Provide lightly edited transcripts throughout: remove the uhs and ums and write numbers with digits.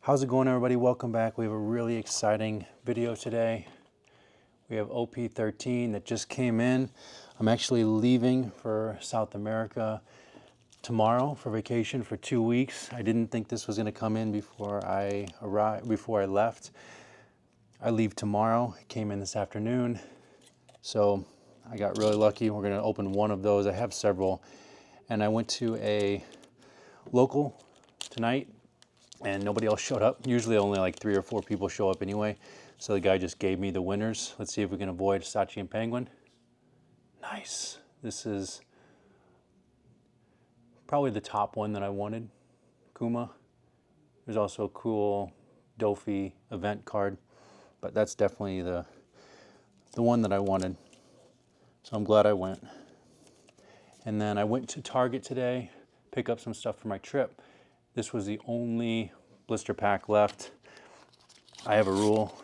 How's it going, everybody? Welcome back. We have a really exciting video today. We have OP13 that just came in. I'm actually leaving for South America tomorrow for vacation for 2 weeks. I didn't think this was going to come in before I left. I leave tomorrow. It came in this afternoon. So I got really lucky. We're going to open one of those. I have several. And I went to a local tonight and nobody else showed up. Usually only like 3 or 4 people show up anyway. So the guy just gave me the winners. Let's see if we can avoid Sachi and Penguin. Nice. This is probably the top one that I wanted. Kuma. There's also a cool Dofi event card, but that's definitely the one that I wanted. So I'm glad I went. And then I went to Target today, pick up some stuff for my trip. This was the only blister pack left. I have a rule.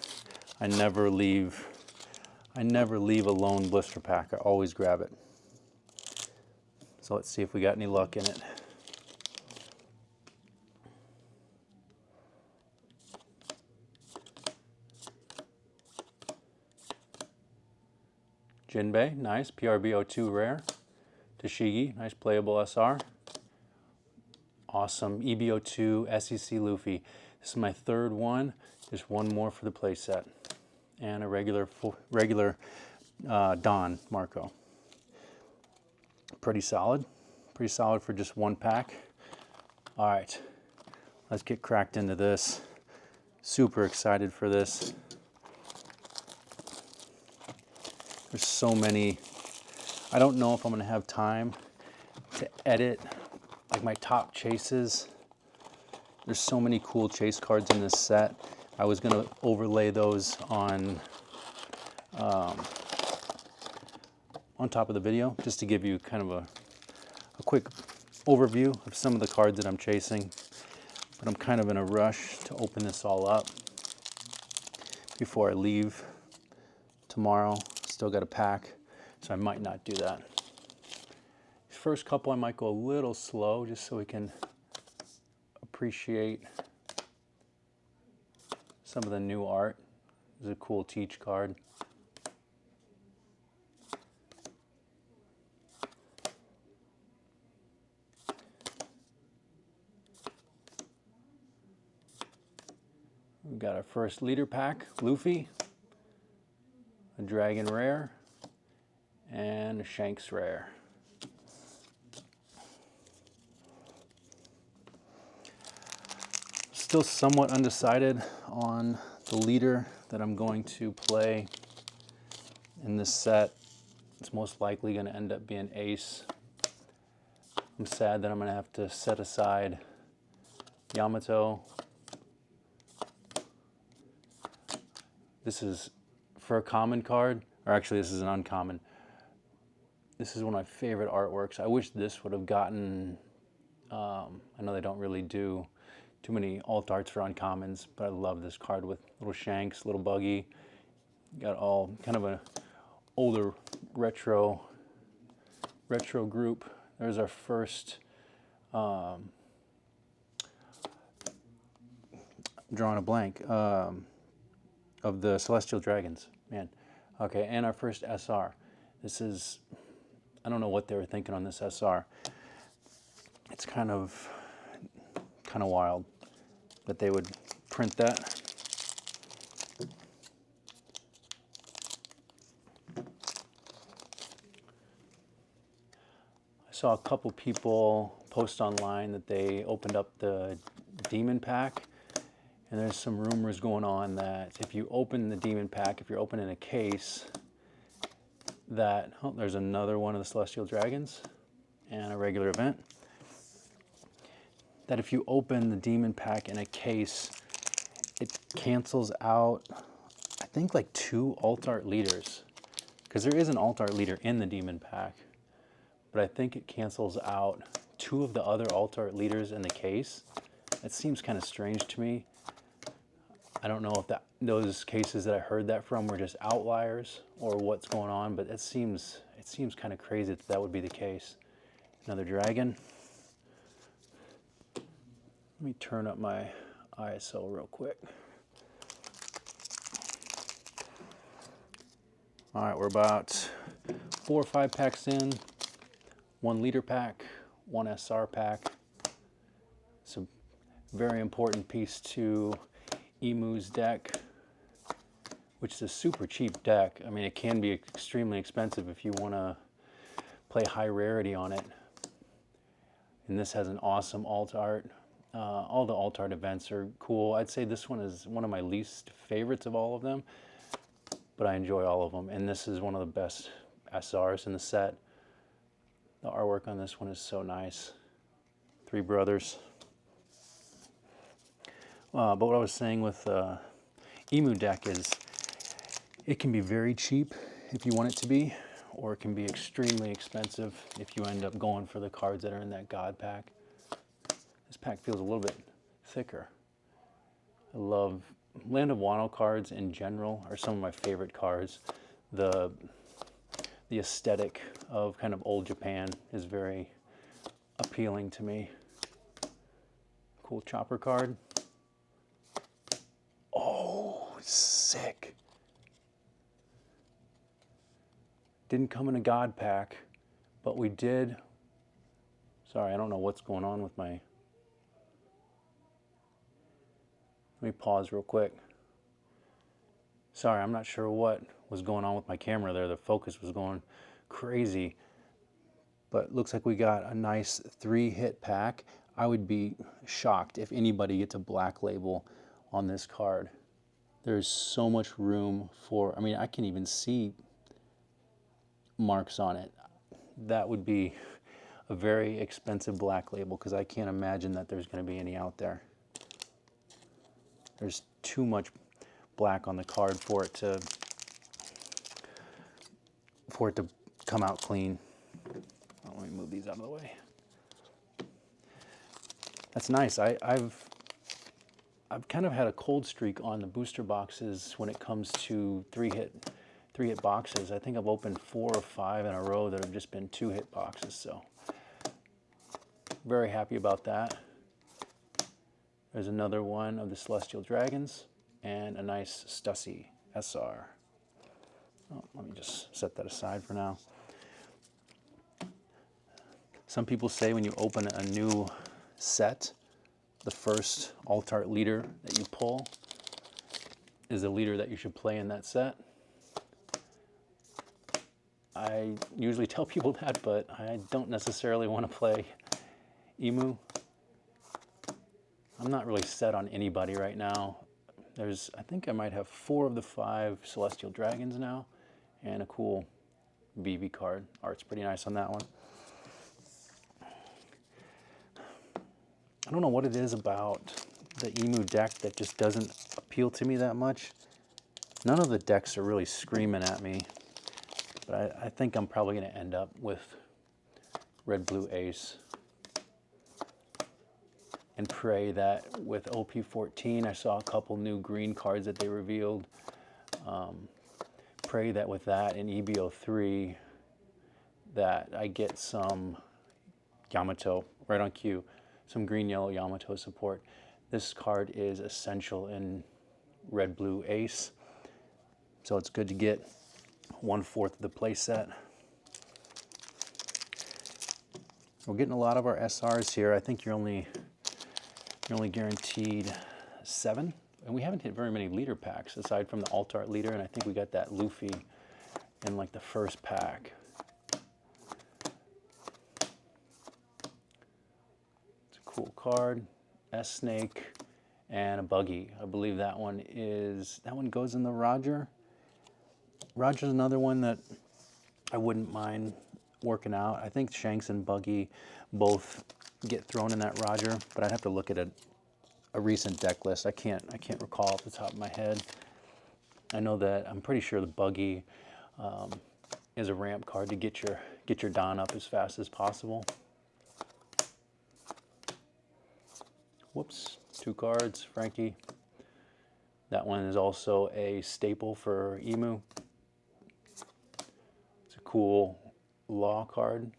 I never leave a lone blister pack. I always grab it. So let's see if we got any luck in it. Jinbei, nice. PRB02 rare. Tashigi, nice playable SR. Awesome. EBO2 SEC Luffy. This is my third one. Just one more for the playset. And a regular Don Marco. Pretty solid. Pretty solid for just one pack. All right. Let's get cracked into this. Super excited for this. There's so many. I don't know if I'm going to have time to edit like my top chases. There's so many cool chase cards in this set. I was gonna overlay those on top of the video just to give you kind of a quick overview of some of the cards that I'm chasing. But I'm kind of in a rush to open this all up before I leave tomorrow. Still got a pack, so I might not do that. First couple I might go a little slow just so we can appreciate some of the new art. This is a cool Teach card. We've got our first leader pack, Luffy, a Dragon rare, and a Shanks rare. Still somewhat undecided on the leader that I'm going to play in this set. It's most likely going to end up being Ace. I'm sad that I'm going to have to set aside Yamato. This is for a common card, or actually this is an uncommon. This is one of my favorite artworks. I wish this would have gotten, I know they don't really do too many alt arts for uncommons, but I love this card with little Shanks, little Buggy. Got all kind of an older retro group. There's our first drawing a blank of the Celestial Dragons, man. Okay, and our first SR. This is, I don't know what they were thinking on this SR. It's kind of wild that they would print that. I saw a couple people post online that they opened up the Demon Pack, and there's some rumors going on that if you open the Demon Pack, if you're opening a case, that, oh, there's another one of the Celestial Dragons and a regular event. That if you open the Demon Pack in a case, it cancels out, I think, like 2 alt art leaders. Because there is an alt art leader in the Demon Pack, but I think it cancels out 2 of the other alt art leaders in the case. That seems kind of strange to me. I don't know if those cases that I heard that from were just outliers or what's going on, but it seems kind of crazy that would be the case. Another dragon. Let me turn up my ISO real quick. All right, we're about 4 or 5 packs in. 1 leader pack, 1 SR pack. It's a very important piece to Emu's deck, which is a super cheap deck. I mean, it can be extremely expensive if you want to play high rarity on it. And this has an awesome alt art. All the alt art events are cool. I'd say this one is one of my least favorites of all of them, but I enjoy all of them. And this is one of the best SRs in the set. The artwork on this one is so nice. 3 brothers. But what I was saying with Emu deck is it can be very cheap if you want it to be, or it can be extremely expensive if you end up going for the cards that are in that God pack. This pack feels a little bit thicker. I love Land of Wano cards in general are some of my favorite cards. The aesthetic of kind of old Japan is very appealing to me. Cool chopper card. Oh, sick. Didn't come in a God pack, but we did. Sorry, I don't know what's going on with my... Let me pause real quick. Sorry, I'm not sure what was going on with my camera there. The focus was going crazy. But it looks like we got a nice 3-hit pack. I would be shocked if anybody gets a black label on this card. There's so much room for, I mean, I can even see marks on it. That would be a very expensive black label because I can't imagine that there's going to be any out there. There's too much black on the card for it to come out clean. Oh, let me move these out of the way. That's nice. I've kind of had a cold streak on the booster boxes when it comes to 3-hit boxes. I think I've opened 4 or 5 in a row that have just been 2-hit boxes. So very happy about that. There's another one of the Celestial Dragons and a nice Stussy SR. Oh, let me just set that aside for now. Some people say when you open a new set, the first alt art leader that you pull is the leader that you should play in that set. I usually tell people that, but I don't necessarily want to play Emu. I'm not really set on anybody right now. I think I might have 4 of the 5 Celestial Dragons now, and a cool BB card. Art's pretty nice on that one. I don't know what it is about the Emu deck that just doesn't appeal to me that much. None of the decks are really screaming at me, but I think I'm probably going to end up with Red Blue Ace. And pray that with OP13, I saw a couple new green cards that they revealed. Pray that with that in EBO3 that I get some Yamato right on cue, some green-yellow Yamato support. This card is essential in Red Blue Ace, so it's good to get 1/4 of the play set. We're getting a lot of our SRs here. I think you're only guaranteed 7, and we haven't hit very many leader packs aside from the alt art leader, and I think we got that Luffy in like the first pack. It's a cool card. S-Snake and a Buggy. I believe that one goes in the Roger. Roger's another one that I wouldn't mind working out. I think Shanks and Buggy both get thrown in that Roger, but I'd have to look at a recent deck list. I can't recall off the top of my head. I know that I'm pretty sure the Buggy is a ramp card to get your Don up as fast as possible. Whoops, 2 cards, Frankie. That one is also a staple for Emu. It's a cool Law card.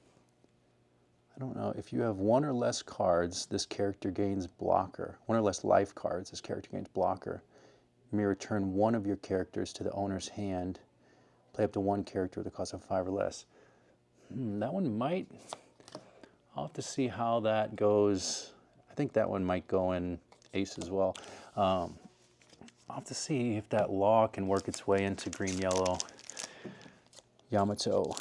I don't know, if you have one or less cards, this character gains blocker. One or less life cards, this character gains blocker. You may return one of your characters to the owner's hand. Play up to one character with a cost of 5 or less. That one might, I'll have to see how that goes. I think that one might go in ace as well. I'll have to see if that law can work its way into green-yellow Yamato.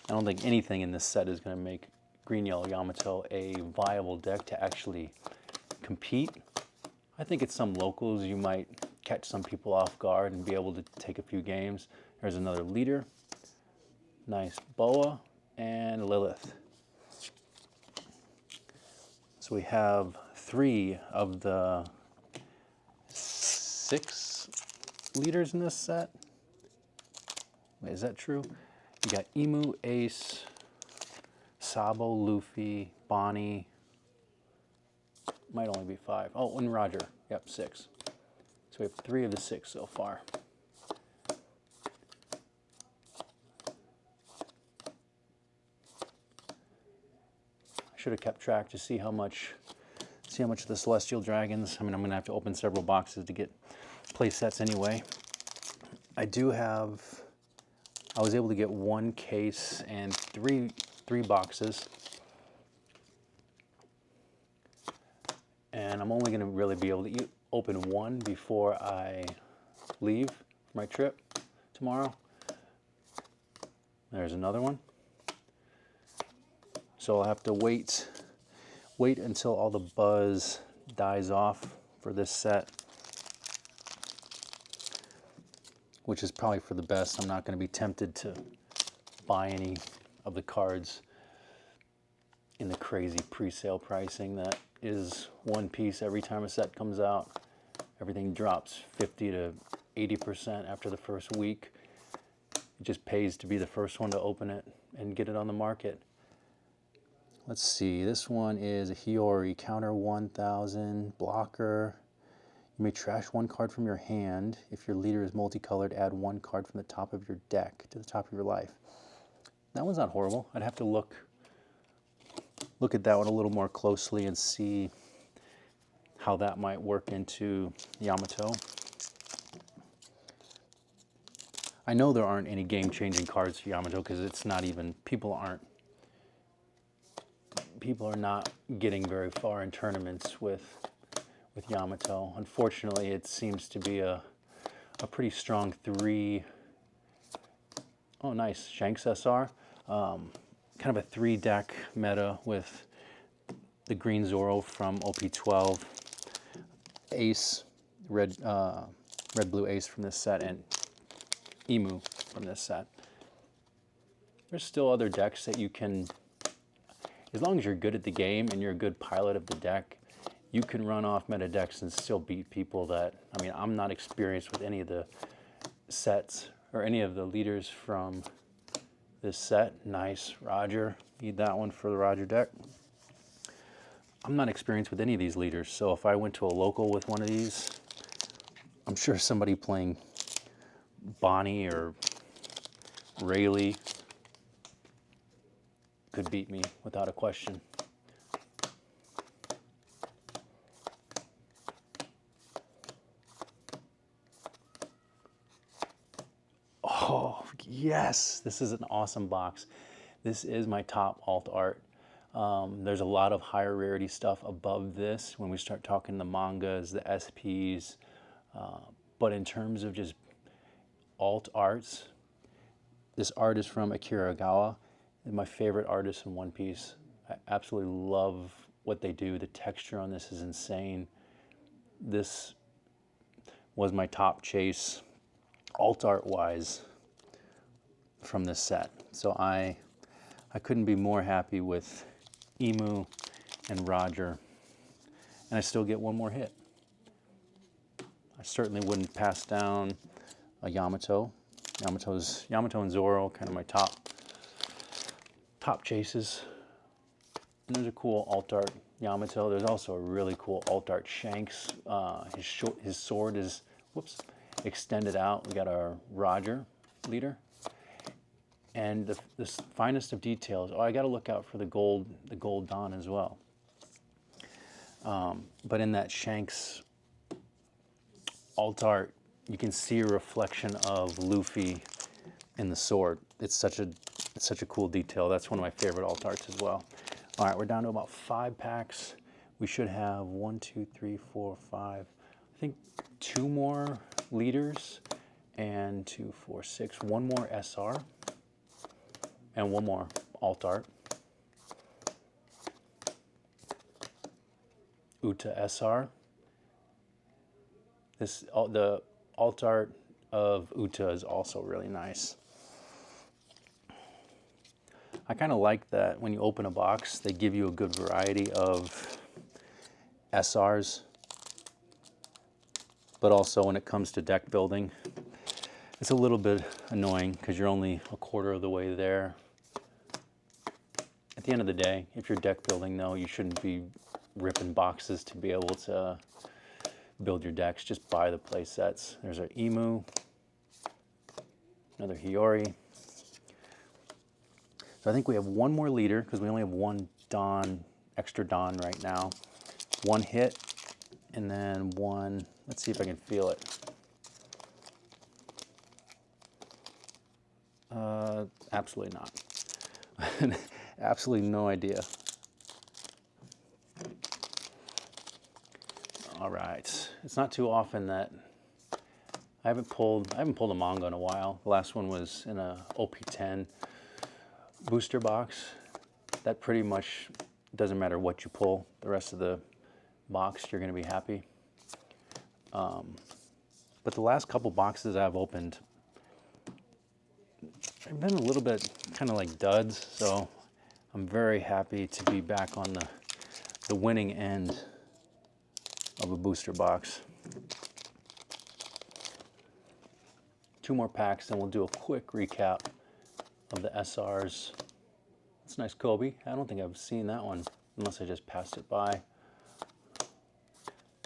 I don't think anything in this set is going to make green-yellow Yamato a viable deck to actually compete. I think at some locals you might catch some people off guard and be able to take a few games. There's another leader. Nice Boa and Lilith. So we have 3 of the 6 leaders in this set. Wait, is that true? You got Emu, Ace, Sabo, Luffy, Bonnie. Might only be 5. Oh, and Roger. Yep, 6. So we have 3 of the 6 so far. I should have kept track to see how much of the Celestial Dragons. I mean, I'm going to have to open several boxes to get play sets anyway. I was able to get 1 case and 3 boxes. And I'm only going to really be able to open 1 before I leave for my trip tomorrow. There's another one. So I'll have to wait until all the buzz dies off for this set, which is probably for the best. I'm not going to be tempted to buy any of the cards in the crazy pre-sale pricing that is One Piece. Every time a set comes out, everything drops 50 to 80% after the first week. It just pays to be the first one to open it and get it on the market. Let's see, this one is a Hiyori, counter 1000, blocker. You may trash 1 card from your hand. If your leader is multicolored, add 1 card from the top of your deck to the top of your life. That one's not horrible. I'd have to look at that one a little more closely and see how that might work into Yamato. I know there aren't any game-changing cards for Yamato because it's not even, people are not getting very far in tournaments with Yamato. Unfortunately, it seems to be a pretty strong 3. Oh, nice, Shanks SR. Kind of a 3-deck meta with the green Zoro from OP12, Ace, red blue Ace from this set, and Emu from this set. There's still other decks that you can, as long as you're good at the game and you're a good pilot of the deck, you can run off meta decks and still beat people that, I mean, I'm not experienced with any of the sets or any of the leaders from this set. Nice, Roger. Need that one for the Roger deck. I'm not experienced with any of these leaders, so if I went to a local with one of these, I'm sure somebody playing Bonnie or Rayleigh could beat me without a question. Oh, yes, this is an awesome box. This is my top alt art. There's a lot of higher rarity stuff above this when we start talking the mangas, the SPs, but in terms of just alt arts, this art is from Akira Agawa, my favorite artist in One Piece. I absolutely love what they do. The texture on this is insane. This was my top chase alt art wise from this set. So I couldn't be more happy with Emu and Roger, and I still get one more hit. I certainly wouldn't pass down a Yamato. Yamato and Zoro, kind of my top chases. And there's a cool alt art Yamato. There's also a really cool alt art Shanks. His sword is, extended out. We got our Roger leader. And the finest of details. Oh, I got to look out for the gold Don as well. But in that Shanks alt art, you can see a reflection of Luffy in the sword. It's such a cool detail. That's one of my favorite alt arts as well. All right, we're down to about 5 packs. We should have 1, 2, 3, 4, 5. I think 2 more leaders, and 2, 4, 6. 1 more SR, and 1 more alt art. Uta SR. The alt art of Uta is also really nice. I kind of like that when you open a box, they give you a good variety of SRs, but also when it comes to deck building, it's a little bit annoying because you're only a quarter of the way there. At the end of the day, if you're deck building though, you shouldn't be ripping boxes to be able to build your decks. Just buy the play sets. There's our Emu, another Hiyori. So I think we have 1 more leader because we only have 1 Don, extra Don right now. 1 hit, and then 1, let's see if I can feel it. Absolutely not. Absolutely no idea. All right, it's not too often that I haven't pulled a manga in a while. The last one was in a OP10 booster box. That pretty much doesn't matter what you pull. The rest of the box, you're going to be happy. But the last couple boxes I've opened, I've been a little bit kind of like duds. So I'm very happy to be back on the winning end of a booster box. 2 more packs, and we'll do a quick recap of the SRs. That's nice Kobe. I don't think I've seen that one unless I just passed it by.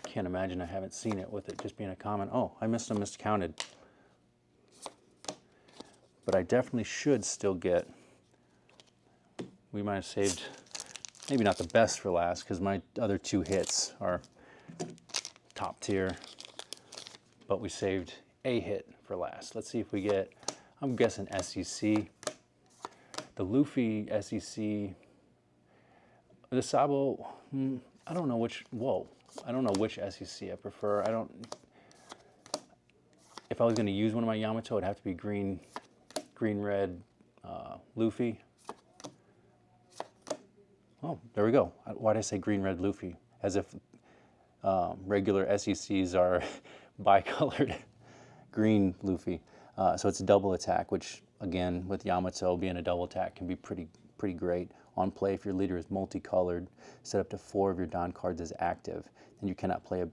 Can't imagine I haven't seen it with it just being a comment. Oh, I missed a miscounted. But I definitely should still get, we might have saved, maybe not the best for last because my other 2 hits are top tier, but we saved a hit for last. Let's see if we get, I'm guessing SEC. The Luffy SEC, the Sabo, I don't know which, I don't know which SEC I prefer. If I was going to use one of my Yamato, it'd have to be green red Luffy. Oh, there we go. Why did I say green red Luffy? As if regular SECs are bicolored green Luffy. So it's a double attack, which again, with Yamato being a double attack can be pretty great. On play, if your leader is multicolored, set up to 4 of your Don cards as active, then you cannot play a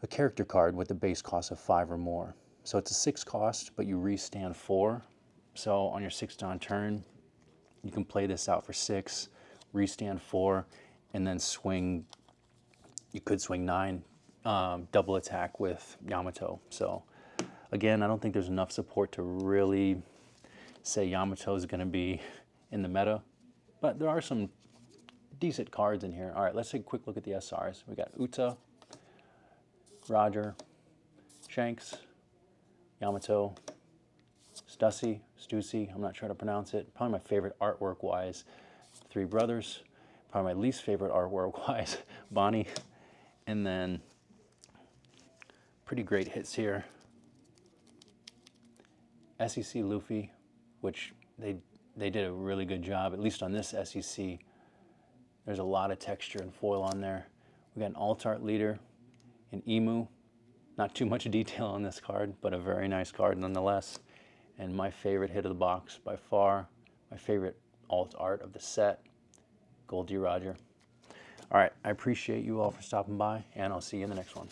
character card with the base cost of 5 or more. So it's a 6 cost, but you restand 4. So on your 6th Don turn, you can play this out for 6, restand 4, and then swing. You could swing 9, double attack with Yamato. So again, I don't think there's enough support to really say Yamato is going to be in the meta, but there are some decent cards in here. All right, let's take a quick look at the SRs. We got Uta, Roger, Shanks, Yamato, Stussy, I'm not sure how to pronounce it. Probably my favorite artwork-wise, 3 brothers. Probably my least favorite artwork-wise, Bonnie. And then pretty great hits here. SEC Luffy, which they did a really good job, at least on this SEC. There's a lot of texture and foil on there. We got an alt art leader, an Emu. Not too much detail on this card, but a very nice card nonetheless. And my favorite hit of the box by far, my favorite alt art of the set, Goldie Roger. All right, I appreciate you all for stopping by, and I'll see you in the next one.